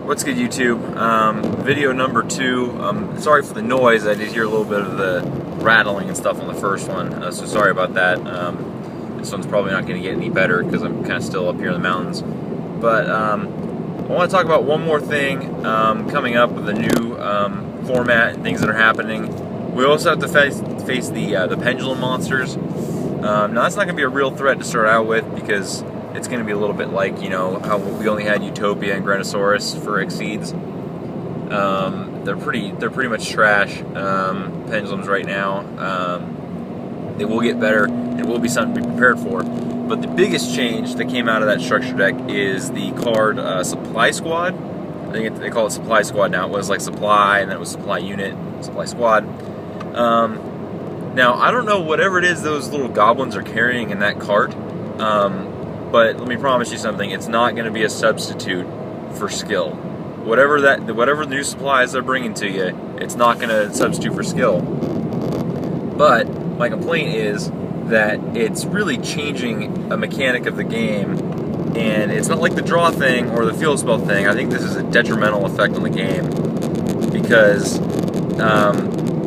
What's good, YouTube? Video number 2. Sorry for the noise. I did hear a little bit of the rattling and stuff on the first one, so sorry about that. This one's probably not going to get any better because I'm kind of still up here in the mountains. But I want to talk about one more thing coming up with the new format and things that are happening. We also have to face the pendulum monsters. Now that's not going to be a real threat to start out with because it's going to be a little bit like, you know, how we only had Utopia and Granosaurus for Exceeds. They're pretty much trash pendulums right now. They will get better. It will be something to be prepared for. But the biggest change that came out of that structure deck is the card Supply Squad. I think they call it Supply Squad now. It was like Supply, and then it was Supply Unit, Supply Squad. Now, I don't know whatever it is those little goblins are carrying in that cart. But let me promise you something, it's not going to be a substitute for skill. Whatever the new supplies they're bringing to you, it's not going to substitute for skill. But my complaint is that it's really changing a mechanic of the game, and it's not like the draw thing or the field spell thing. I think this is a detrimental effect on the game because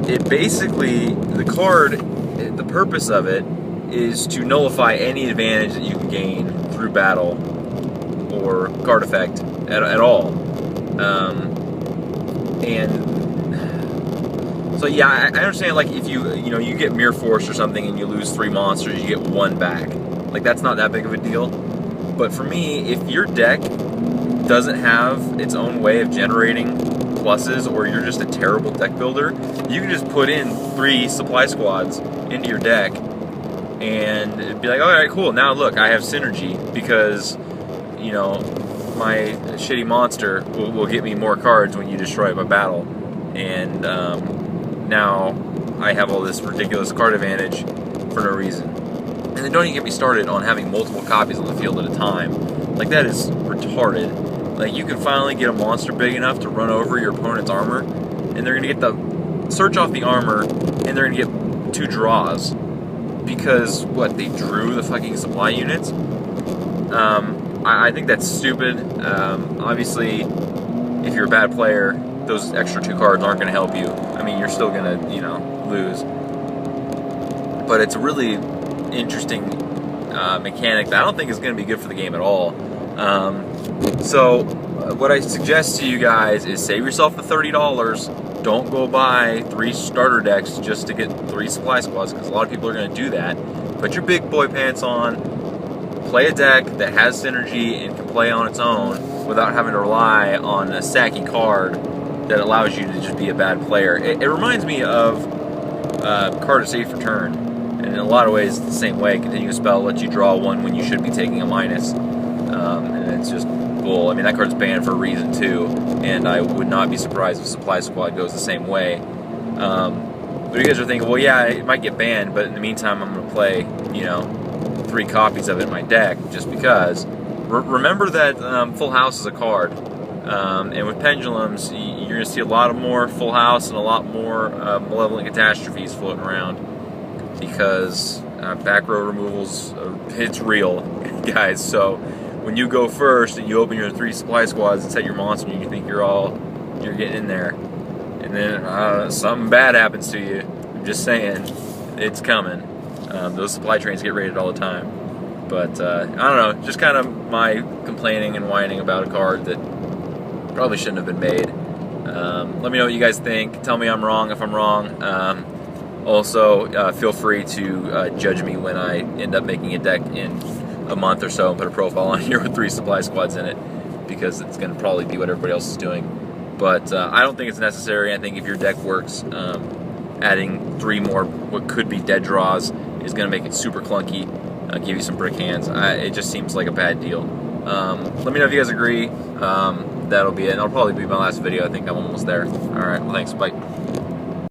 it basically, the card, the purpose of it is to nullify any advantage that you can gain through battle or card effect at all. And so yeah, I understand, like, if you get Mirror Force or something and you lose 3 monsters, you get 1 back. Like, that's not that big of a deal. But for me, if your deck doesn't have its own way of generating pluses, or you're just a terrible deck builder, you can just put in 3 supply squads into your deck and it'd be like, alright, cool, now look, I have synergy because, you know, my shitty monster will get me more cards when you destroy it by battle. And now I have all this ridiculous card advantage for no reason. And then don't even get me started on having multiple copies on the field at a time. Like, that is retarded. Like, you can finally get a monster big enough to run over your opponent's armor, and they're going to get the search off the armor, and they're going to get 2 draws. Because, what, they drew the fucking supply units? I think that's stupid. Obviously, if you're a bad player, those extra 2 cards aren't going to help you. I mean, you're still going to, you know, lose. But it's a really interesting mechanic that I don't think is going to be good for the game at all. So, what I suggest to you guys is save yourself the $30. Don't go buy 3 starter decks just to get 3 supply squads, because a lot of people are going to do that. Put your big boy pants on, play a deck that has synergy and can play on its own without having to rely on a sacky card that allows you to just be a bad player. It reminds me of card of safe return, and in a lot of ways it's the same way. Continue a spell, let you draw 1 when you should be taking a minus, and it's just bull. I mean, that card's banned for a reason too, and I would not be surprised if Supply Squad goes the same way. But you guys are thinking, well, yeah, it might get banned, but in the meantime, I'm going to play, you know, 3 copies of it in my deck just because. Remember that Full House is a card, and with pendulums, you're going to see a lot more Full House and a lot more Malevolent Catastrophes floating around because back row removals, it's real, guys. So when you go first and you open your 3 supply squads and set your monster and you think you're getting in there, and then something bad happens to you, I'm just saying, it's coming. Those supply trains get raided all the time. But I don't know, just kind of my complaining and whining about a card that probably shouldn't have been made. Let me know what you guys think. Tell me I'm wrong if I'm wrong. Also, feel free to judge me when I end up making a deck in a month or so and put a profile on here with 3 supply squads in it, because it's going to probably be what everybody else is doing. But I don't think it's necessary. I think if your deck works, adding 3 more what could be dead draws is going to make it super clunky, give you some brick hands. It just seems like a bad deal. Let me know if you guys agree. That'll be it. And that'll probably be my last video. I think I'm almost there. Alright, well, thanks. Bye.